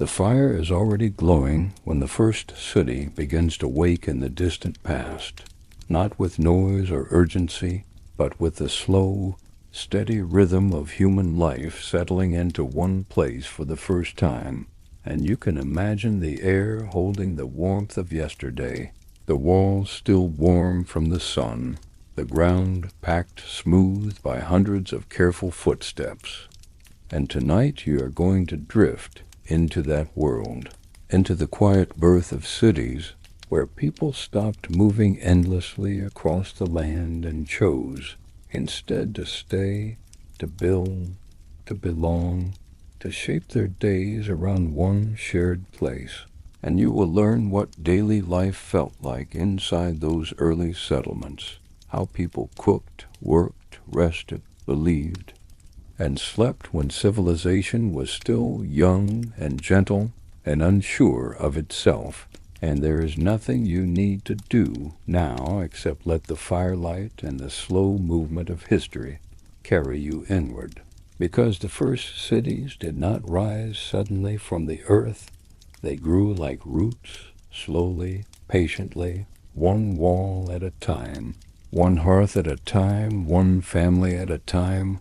The fire is already glowing when the first city begins to wake in the distant past, not with noise or urgency, but with the slow, steady rhythm of human life settling into one place for the first time. And you can imagine the air holding the warmth of yesterday, the walls still warm from the sun, the ground packed smooth by hundreds of careful footsteps. And tonight you are going to drift into that world, into the quiet birth of cities where people stopped moving endlessly across the land and chose instead to stay, to build, to belong, to shape their days around one shared place. And you will learn what daily life felt like inside those early settlements, how people cooked, worked, rested, believed, and slept when civilization was still young and gentle and unsure of itself. And there is nothing you need to do now except let the firelight and the slow movement of history carry you inward. Because the first cities did not rise suddenly from the earth, they grew like roots, slowly, patiently, one wall at a time, one hearth at a time, one family at a time.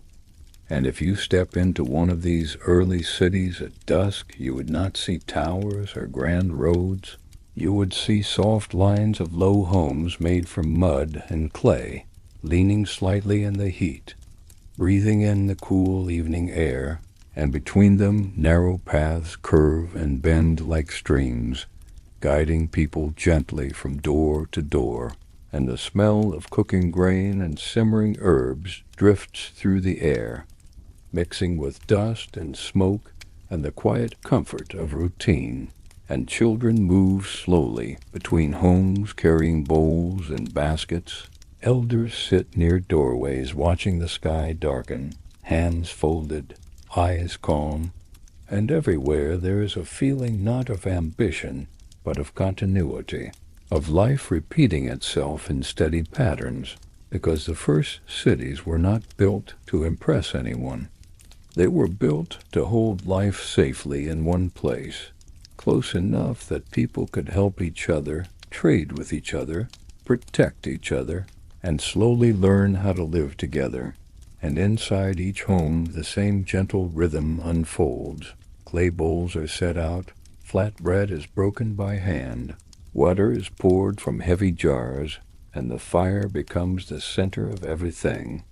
And if you step into one of these early cities at dusk, you would not see towers or grand roads. You would see soft lines of low homes made from mud and clay, leaning slightly in the heat, breathing in the cool evening air, and between them narrow paths curve and bend like streams, guiding people gently from door to door. And the smell of cooking grain and simmering herbs drifts through the air, mixing with dust and smoke and the quiet comfort of routine. And children move slowly between homes carrying bowls and baskets. Elders sit near doorways watching the sky darken, hands folded, eyes calm. And everywhere there is a feeling not of ambition, but of continuity, of life repeating itself in steady patterns, because the first cities were not built to impress anyone. They were built to hold life safely in one place, close enough that people could help each other, trade with each other, protect each other, and slowly learn how to live together. And inside each home the same gentle rhythm unfolds. Clay bowls are set out, flat bread is broken by hand, water is poured from heavy jars, and the fire becomes the center of everything.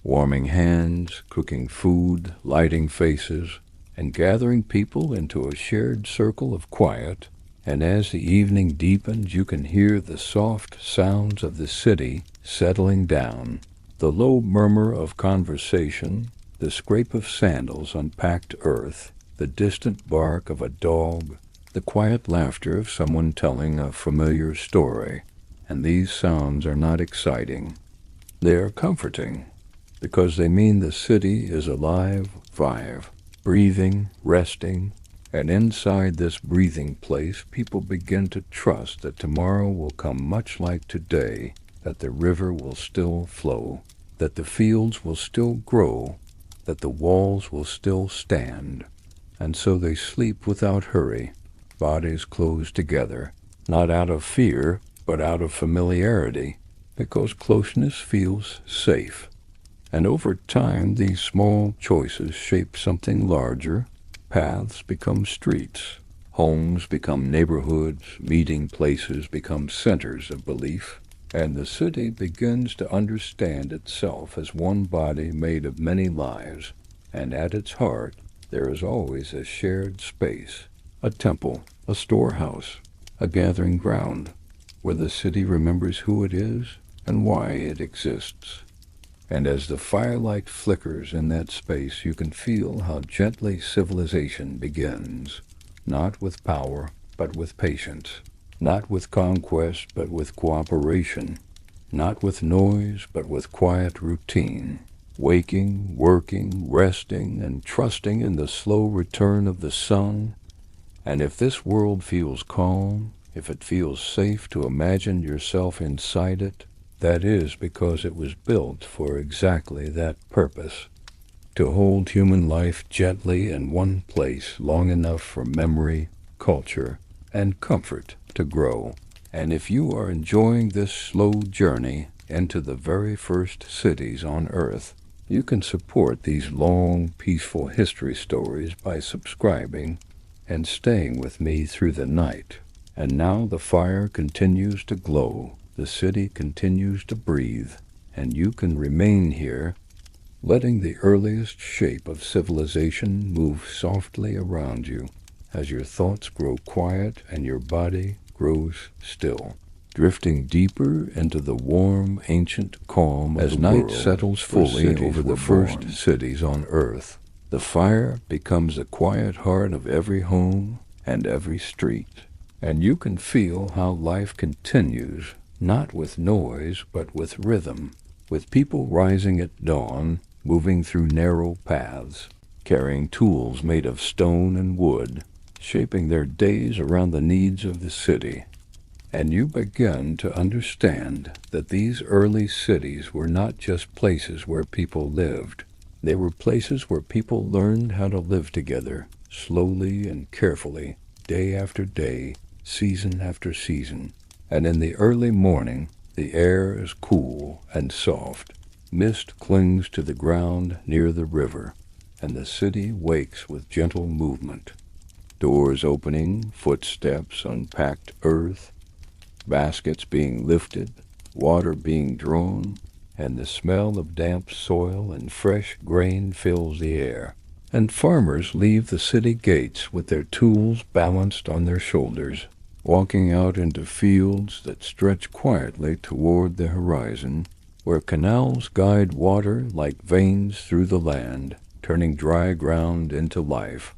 Warming hands, cooking food, lighting faces, and gathering people into a shared circle of quiet. And as the evening deepens, you can hear the soft sounds of the city settling down, the low murmur of conversation, the scrape of sandals on packed earth, the distant bark of a dog, the quiet laughter of someone telling a familiar story. And these sounds are not exciting. They are comforting, because they mean the city is alive, breathing, resting, and inside this breathing place people begin to trust that tomorrow will come much like today, that the river will still flow, that the fields will still grow, that the walls will still stand. And so they sleep without hurry, bodies closed together, not out of fear, but out of familiarity, because closeness feels safe. And over time, these small choices shape something larger. Paths become streets. Homes become neighborhoods. Meeting places become centers of belief. And the city begins to understand itself as one body made of many lives. And at its heart, there is always a shared space, a temple, a storehouse, a gathering ground, where the city remembers who it is and why it exists. And as the firelight flickers in that space, you can feel how gently civilization begins, not with power, but with patience, not with conquest, but with cooperation, not with noise, but with quiet routine, waking, working, resting, and trusting in the slow return of the sun. And if this world feels calm, if it feels safe to imagine yourself inside it, that is because it was built for exactly that purpose, to hold human life gently in one place long enough for memory, culture, and comfort to grow. And if you are enjoying this slow journey into the very first cities on Earth, you can support these long, peaceful history stories by subscribing and staying with me through the night. And now the fire continues to glow, the city continues to breathe, and you can remain here, letting the earliest shape of civilization move softly around you as your thoughts grow quiet and your body grows still, drifting deeper into the warm, ancient calm as night settles fully over the first cities on Earth. The fire becomes the quiet heart of every home and every street, and you can feel how life continues, not with noise, but with rhythm, with people rising at dawn, moving through narrow paths, carrying tools made of stone and wood, shaping their days around the needs of the city. And you begin to understand that these early cities were not just places where people lived. They were places where people learned how to live together, slowly and carefully, day after day, season after season. And in the early morning, the air is cool and soft. Mist clings to the ground near the river, and the city wakes with gentle movement. Doors opening, footsteps on packed earth, baskets being lifted, water being drawn, and the smell of damp soil and fresh grain fills the air. And farmers leave the city gates with their tools balanced on their shoulders, walking out into fields that stretch quietly toward the horizon, where canals guide water like veins through the land, turning dry ground into life.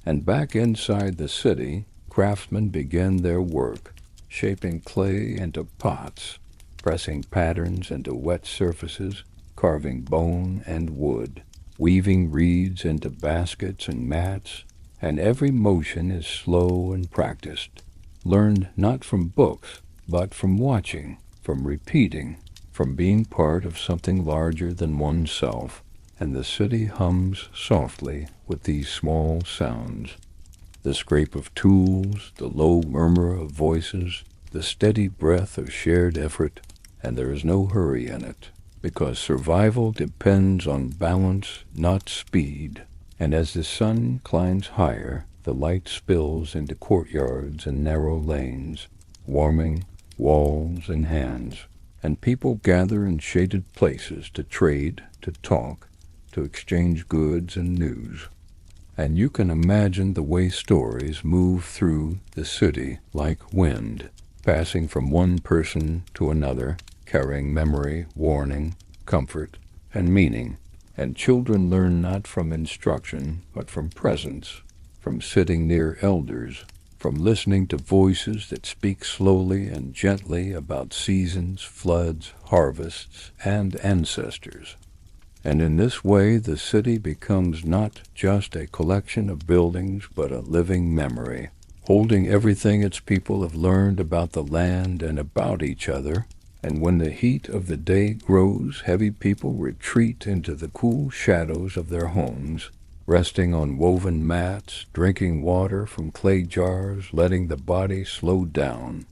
And back inside the city, craftsmen begin their work, shaping clay into pots, pressing patterns into wet surfaces, carving bone and wood, weaving reeds into baskets and mats, and every motion is slow and practiced, learned not from books, but from watching, from repeating, from being part of something larger than oneself. And the city hums softly with these small sounds. The scrape of tools, the low murmur of voices, the steady breath of shared effort, and there is no hurry in it, because survival depends on balance, not speed. And as the sun climbs higher, the light spills into courtyards and narrow lanes, warming walls and hands, and people gather in shaded places to trade, to talk, to exchange goods and news. And you can imagine the way stories move through the city like wind, passing from one person to another, carrying memory, warning, comfort, and meaning. And children learn not from instruction, but from presence, from sitting near elders, from listening to voices that speak slowly and gently about seasons, floods, harvests, and ancestors. And in this way, the city becomes not just a collection of buildings, but a living memory, holding everything its people have learned about the land and about each other. And when the heat of the day grows, heavy people retreat into the cool shadows of their homes, resting on woven mats, drinking water from clay jars, letting the body slow down.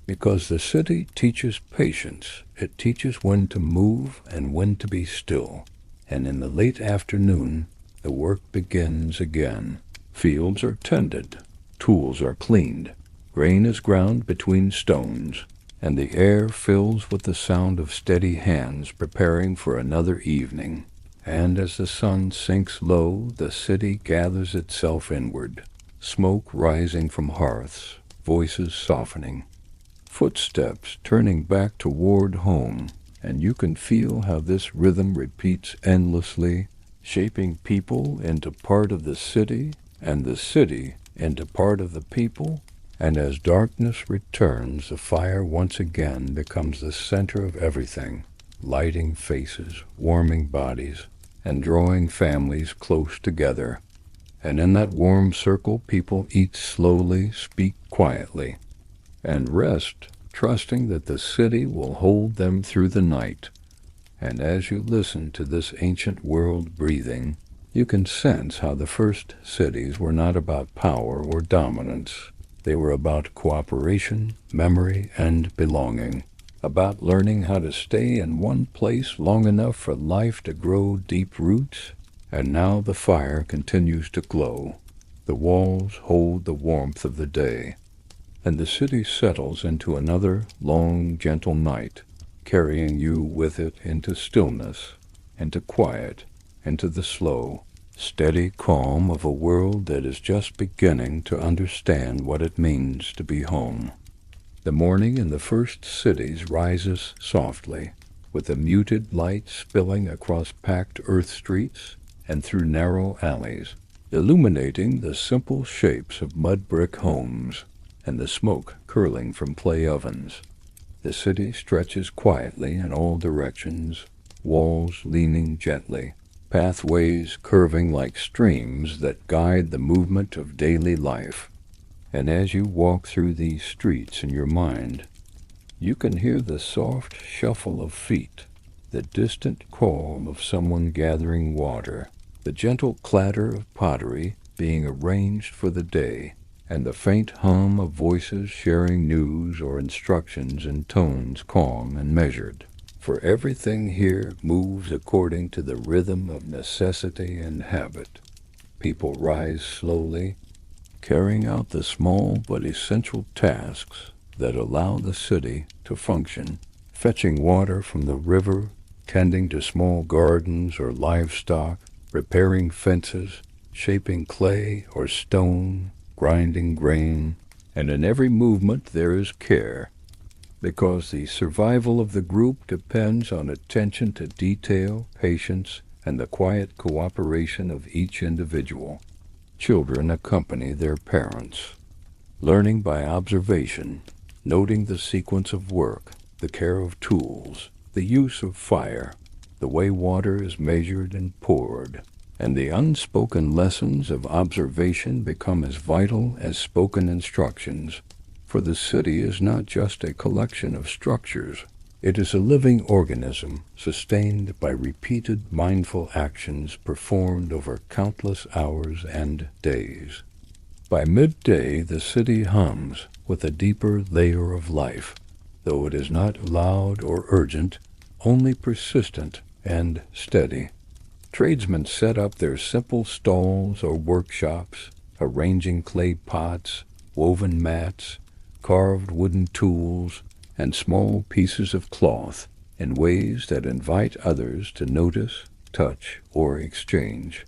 Because the city teaches patience. It teaches when to move and when to be still. And in the late afternoon, the work begins again. Fields are tended, tools are cleaned, grain is ground between stones, and the air fills with the sound of steady hands preparing for another evening. And as the sun sinks low, the city gathers itself inward, smoke rising from hearths, voices softening, footsteps turning back toward home, and you can feel how this rhythm repeats endlessly, shaping people into part of the city, and the city into part of the people. And as darkness returns, the fire once again becomes the center of everything, lighting faces, warming bodies, and drawing families close together. And in that warm circle, people eat slowly, speak quietly, and rest, trusting that the city will hold them through the night. And as you listen to this ancient world breathing, you can sense how the first cities were not about power or dominance. They were about cooperation, memory, and belonging, about learning how to stay in one place long enough for life to grow deep roots. And now the fire continues to glow. The walls hold the warmth of the day, and the city settles into another long, gentle night, carrying you with it into stillness, into quiet, into the slow, steady calm of a world that is just beginning to understand what it means to be home. The morning in the first cities rises softly, with a muted light spilling across packed earth streets and through narrow alleys, illuminating the simple shapes of mud brick homes and the smoke curling from clay ovens. The city stretches quietly in all directions, walls leaning gently, pathways curving like streams that guide the movement of daily life. And as you walk through these streets in your mind, you can hear the soft shuffle of feet, the distant call of someone gathering water, the gentle clatter of pottery being arranged for the day, and the faint hum of voices sharing news or instructions in tones calm and measured. For everything here moves according to the rhythm of necessity and habit. People rise slowly, carrying out the small but essential tasks that allow the city to function, fetching water from the river, tending to small gardens or livestock, repairing fences, shaping clay or stone, grinding grain, and in every movement there is care, because the survival of the group depends on attention to detail, patience, and the quiet cooperation of each individual. Children accompany their parents, learning by observation, noting the sequence of work, the care of tools, the use of fire, the way water is measured and poured. And the unspoken lessons of observation become as vital as spoken instructions, for the city is not just a collection of structures. It is a living organism sustained by repeated mindful actions performed over countless hours and days. By midday, the city hums with a deeper layer of life, though it is not loud or urgent, only persistent and steady. Tradesmen set up their simple stalls or workshops, arranging clay pots, woven mats, carved wooden tools, and small pieces of cloth in ways that invite others to notice, touch, or exchange.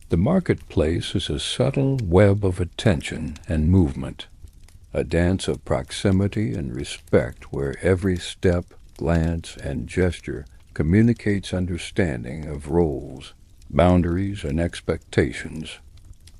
The marketplace is a subtle web of attention and movement, a dance of proximity and respect where every step, glance, and gesture communicates understanding of roles, boundaries, and expectations.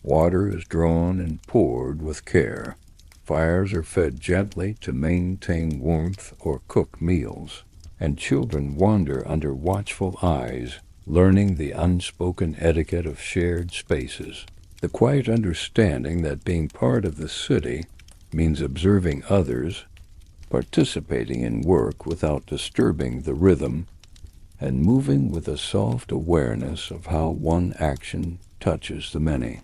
Water is drawn and poured with care. Fires are fed gently to maintain warmth or cook meals, and children wander under watchful eyes, learning the unspoken etiquette of shared spaces, the quiet understanding that being part of the city means observing others, participating in work without disturbing the rhythm, and moving with a soft awareness of how one action touches the many.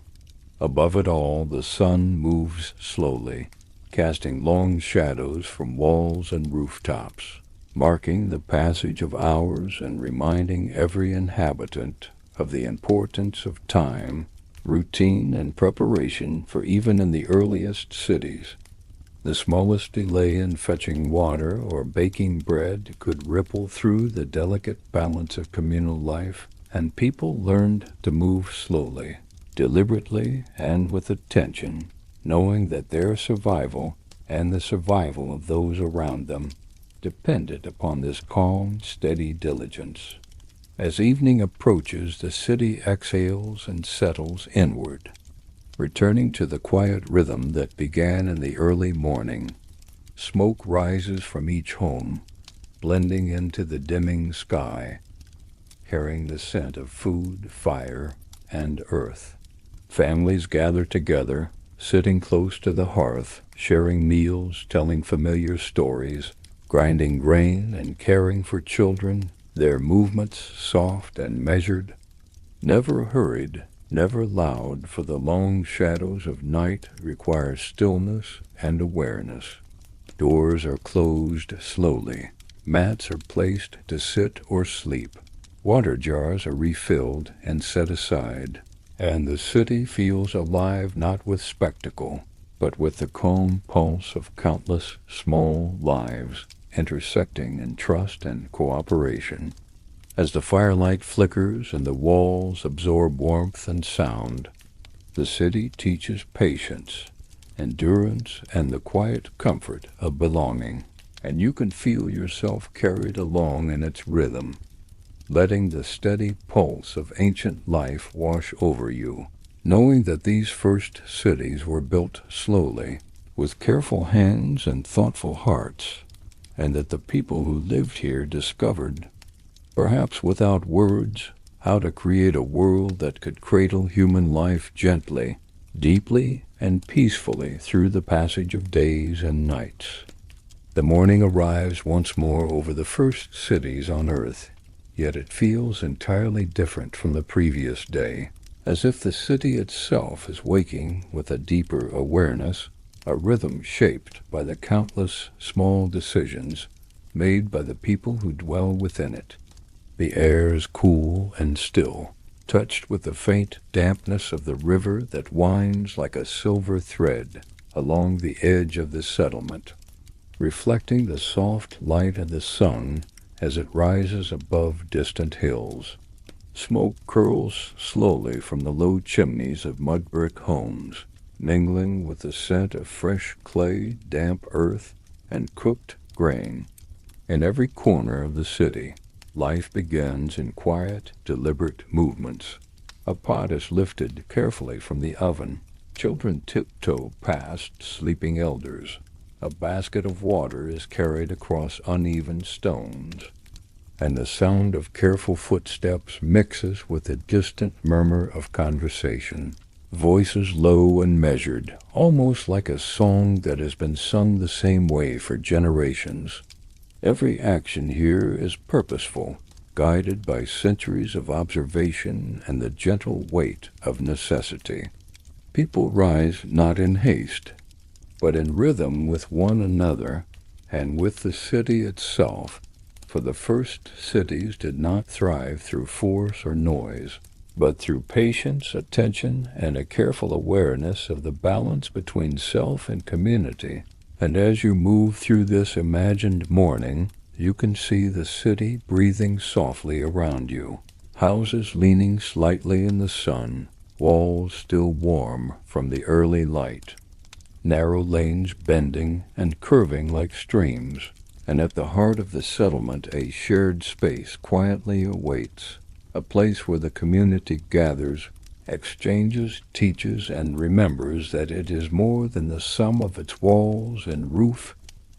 Above it all, the sun moves slowly, casting long shadows from walls and rooftops, marking the passage of hours and reminding every inhabitant of the importance of time, routine, and preparation, for even in the earliest cities, the smallest delay in fetching water or baking bread could ripple through the delicate balance of communal life, and people learned to move slowly, deliberately, and with attention, knowing that their survival and the survival of those around them depended upon this calm, steady diligence. As evening approaches, the city exhales and settles inward, returning to the quiet rhythm that began in the early morning. Smoke rises from each home, blending into the dimming sky, carrying the scent of food, fire, and earth. Families gather together, sitting close to the hearth, sharing meals, telling familiar stories, grinding grain, and caring for children their movements soft and measured, never hurried, never loud, for the long shadows of night require stillness and awareness. Doors are closed slowly. Mats are placed to sit or sleep. Water jars are refilled and set aside. And the city feels alive not with spectacle, but with the calm pulse of countless small lives intersecting in trust and cooperation. As the firelight flickers and the walls absorb warmth and sound, the city teaches patience, endurance, and the quiet comfort of belonging, and you can feel yourself carried along in its rhythm, letting the steady pulse of ancient life wash over you, knowing that these first cities were built slowly, with careful hands and thoughtful hearts, and that the people who lived here discovered, perhaps without words, how to create a world that could cradle human life gently, deeply, and peacefully through the passage of days and nights. The morning arrives once more over the first cities on earth, yet it feels entirely different from the previous day, as if the city itself is waking with a deeper awareness, a rhythm shaped by the countless small decisions made by the people who dwell within it. The air is cool and still, touched with the faint dampness of the river that winds like a silver thread along the edge of the settlement, reflecting the soft light of the sun as it rises above distant hills. Smoke curls slowly from the low chimneys of mud brick homes, mingling with the scent of fresh clay, damp earth, and cooked grain. In every corner of the city, life begins in quiet, deliberate movements. A pot is lifted carefully from the oven. Children tiptoe past sleeping elders. A basket of water is carried across uneven stones, and the sound of careful footsteps mixes with the distant murmur of conversation. Voices low and measured, almost like a song that has been sung the same way for generations. Every action here is purposeful, guided by centuries of observation and the gentle weight of necessity. People rise not in haste, but in rhythm with one another and with the city itself, for the first cities did not thrive through force or noise, but through patience, attention, and a careful awareness of the balance between self and community. And as you move through this imagined morning, you can see the city breathing softly around you, houses leaning slightly in the sun, walls still warm from the early light, narrow lanes bending and curving like streams, and at the heart of the settlement a shared space quietly awaits, a place where the community gathers, exchanges, teaches, and remembers that it is more than the sum of its walls and roof.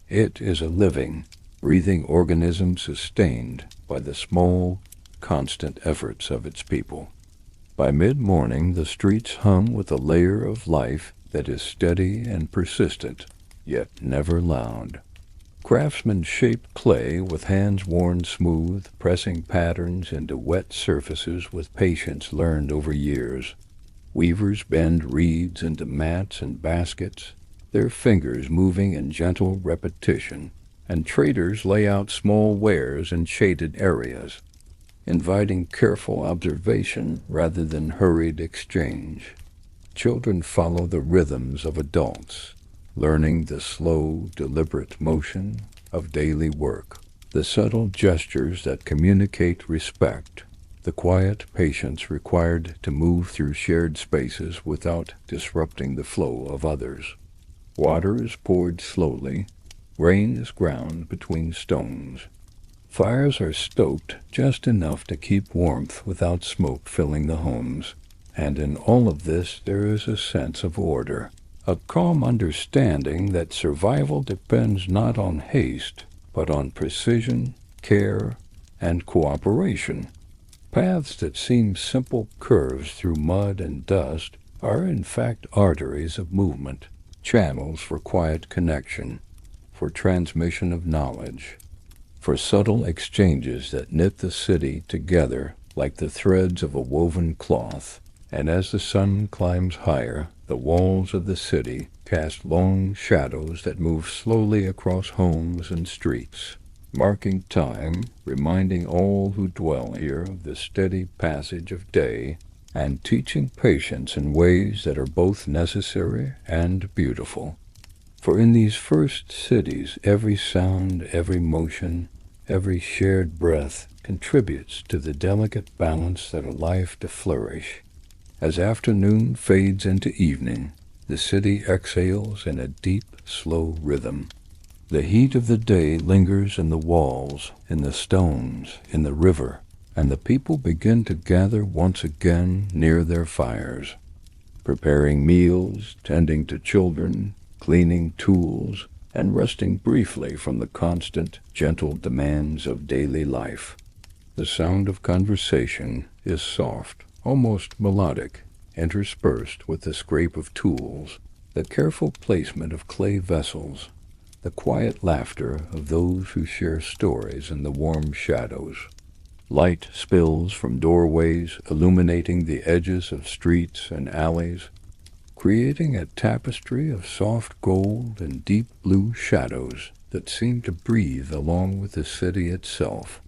It is a living, breathing organism sustained by the small, constant efforts of its people. By mid-morning, the streets hum with a layer of life that is steady and persistent, yet never loud. Craftsmen shape clay with hands worn smooth, pressing patterns into wet surfaces with patience learned over years. Weavers bend reeds into mats and baskets, their fingers moving in gentle repetition, and traders lay out small wares in shaded areas, inviting careful observation rather than hurried exchange. Children follow the rhythms of adults, learning the slow, deliberate motion of daily work, the subtle gestures that communicate respect, the quiet patience required to move through shared spaces without disrupting the flow of others. Water is poured slowly, rain is ground between stones. Fires are stoked just enough to keep warmth without smoke filling the homes, and in all of this there is a sense of order, a calm understanding that survival depends not on haste, but on precision, care, and cooperation. Paths that seem simple curves through mud and dust are in fact arteries of movement, channels for quiet connection, for transmission of knowledge. for subtle exchanges that knit the city together like the threads of a woven cloth. And as the sun climbs higher, the walls of the city cast long shadows that move slowly across homes and streets, marking time, reminding all who dwell here of the steady passage of day, and teaching patience in ways that are both necessary and beautiful. For in these first cities, every sound, every motion, every shared breath contributes to the delicate balance that allows life to flourish. As afternoon fades into evening, the city exhales in a deep, slow rhythm. The heat of the day lingers in the walls, in the stones, in the river, and the people begin to gather once again near their fires, preparing meals, tending to children, cleaning tools, and resting briefly from the constant, gentle demands of daily life. The sound of conversation is soft, almost melodic, interspersed with the scrape of tools, the careful placement of clay vessels, the quiet laughter of those who share stories in the warm shadows. Light spills from doorways, illuminating the edges of streets and alleys, creating a tapestry of soft gold and deep blue shadows that seem to breathe along with the city itself.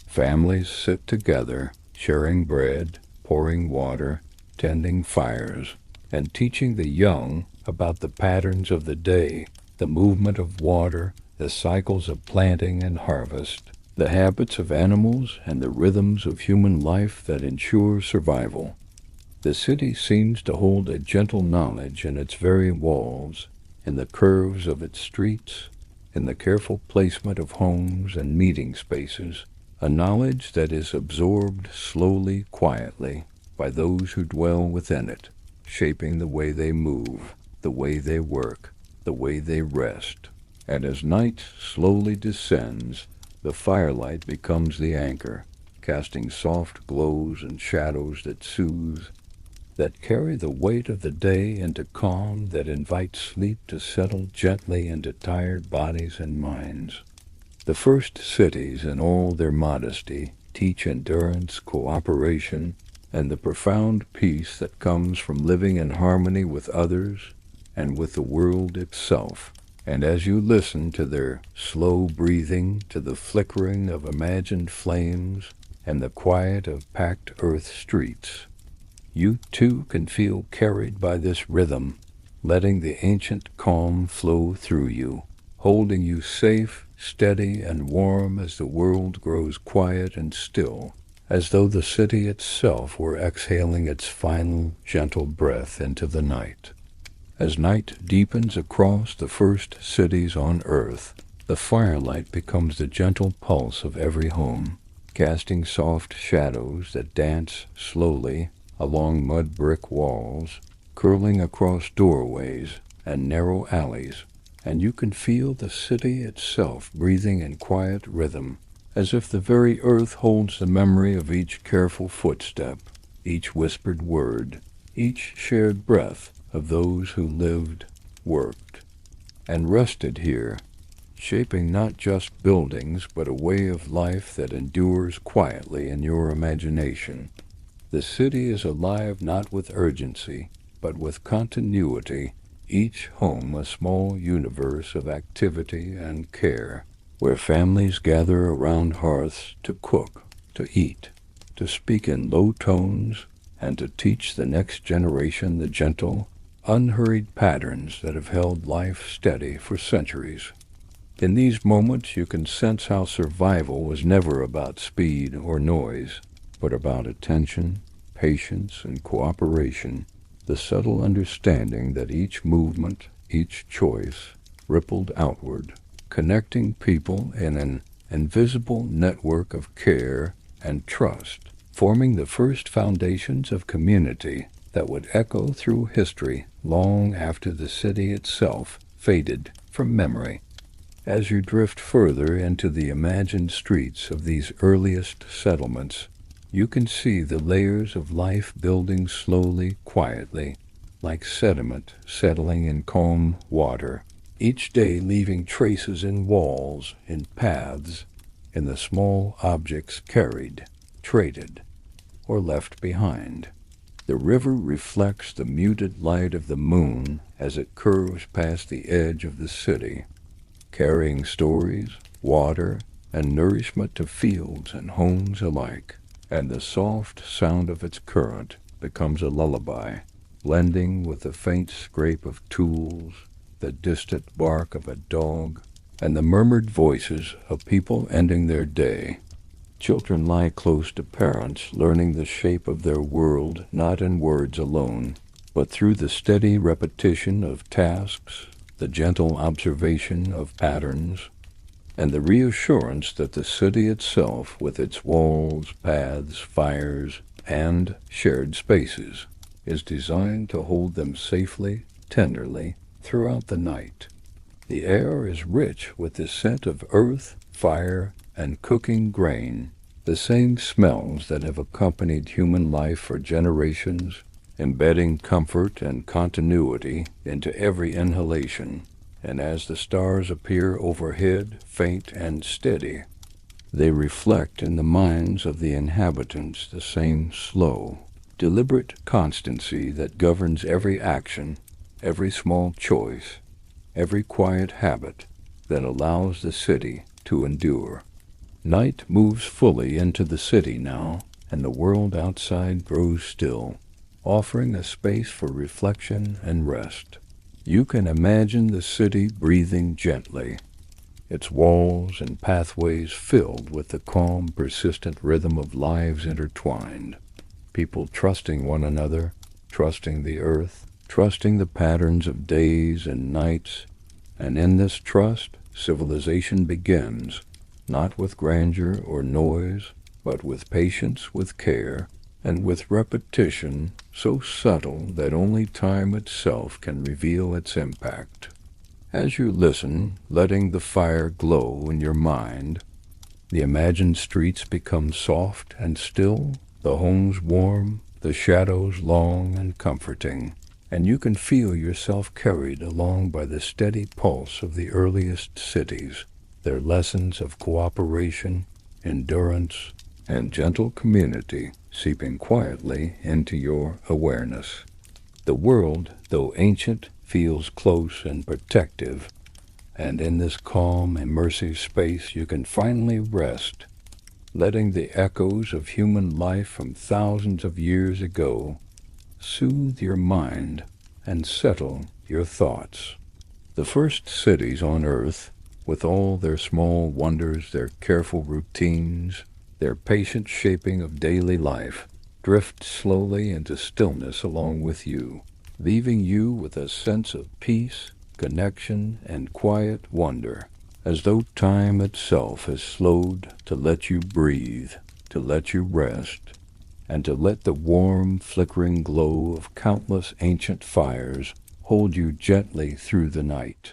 Families sit together, sharing bread, pouring water, tending fires, and teaching the young about the patterns of the day, the movement of water, the cycles of planting and harvest, the habits of animals, and the rhythms of human life that ensure survival. The city seems to hold a gentle knowledge in its very walls, in the curves of its streets, in the careful placement of homes and meeting spaces, a knowledge that is absorbed slowly, quietly, by those who dwell within it, shaping the way they move, the way they work, the way they rest. And as night slowly descends, the firelight becomes the anchor, casting soft glows and shadows that soothe, that carry the weight of the day into calm, that invite sleep to settle gently into tired bodies and minds. The first cities, in all their modesty, teach endurance, cooperation, and the profound peace that comes from living in harmony with others and with the world itself. And as you listen to their slow breathing, to the flickering of imagined flames, and the quiet of packed earth streets, you too can feel carried by this rhythm, letting the ancient calm flow through you, holding you safe, steady, and warm as the world grows quiet and still, as though the city itself were exhaling its final, gentle breath into the night. As night deepens across the first cities on earth, the firelight becomes the gentle pulse of every home, casting soft shadows that dance slowly along mud brick walls, curling across doorways and narrow alleys, and you can feel the city itself breathing in quiet rhythm, as if the very earth holds the memory of each careful footstep, each whispered word, each shared breath of those who lived, worked, and rested here, shaping not just buildings but a way of life that endures quietly in your imagination. The city is alive not with urgency, but with continuity, each home a small universe of activity and care, where families gather around hearths to cook, to eat, to speak in low tones, and to teach the next generation the gentle, unhurried patterns that have held life steady for centuries. In these moments you can sense how survival was never about speed or noise, but about attention, patience, and cooperation, the subtle understanding that each movement, each choice, rippled outward, connecting people in an invisible network of care and trust, forming the first foundations of community that would echo through history long after the city itself faded from memory. As you drift further into the imagined streets of these earliest settlements, you can see the layers of life building slowly, quietly, like sediment settling in calm water, each day leaving traces in walls, in paths, in the small objects carried, traded, or left behind. The river reflects the muted light of the moon as it curves past the edge of the city, carrying stories, water, and nourishment to fields and homes alike, and the soft sound of its current becomes a lullaby, blending with the faint scrape of tools, the distant bark of a dog, and the murmured voices of people ending their day. Children lie close to parents, learning the shape of their world not in words alone, but through the steady repetition of tasks, the gentle observation of patterns, and the reassurance that the city itself, with its walls, paths, fires, and shared spaces, is designed to hold them safely, tenderly, throughout the night. The air is rich with the scent of earth, fire, and cooking grain, the same smells that have accompanied human life for generations, embedding comfort and continuity into every inhalation. And as the stars appear overhead, faint and steady, they reflect in the minds of the inhabitants the same slow, deliberate constancy that governs every action, every small choice, every quiet habit that allows the city to endure. Night moves fully into the city now, and the world outside grows still, offering a space for reflection and rest. You can imagine the city breathing gently, its walls and pathways filled with the calm, persistent rhythm of lives intertwined, people trusting one another, trusting the earth, trusting the patterns of days and nights, and in this trust, civilization begins, not with grandeur or noise, but with patience, with care, and with repetition so subtle that only time itself can reveal its impact. As you listen, letting the fire glow in your mind, the imagined streets become soft and still, the homes warm, the shadows long and comforting, and you can feel yourself carried along by the steady pulse of the earliest cities, their lessons of cooperation, endurance, and gentle community seeping quietly into your awareness. The world, though ancient, feels close and protective, and in this calm, immersive space you can finally rest, letting the echoes of human life from thousands of years ago soothe your mind and settle your thoughts. The first cities on earth, with all their small wonders, their careful routines, their patient shaping of daily life, drift slowly into stillness along with you, leaving you with a sense of peace, connection, and quiet wonder, as though time itself has slowed to let you breathe, to let you rest, and to let the warm, flickering glow of countless ancient fires hold you gently through the night.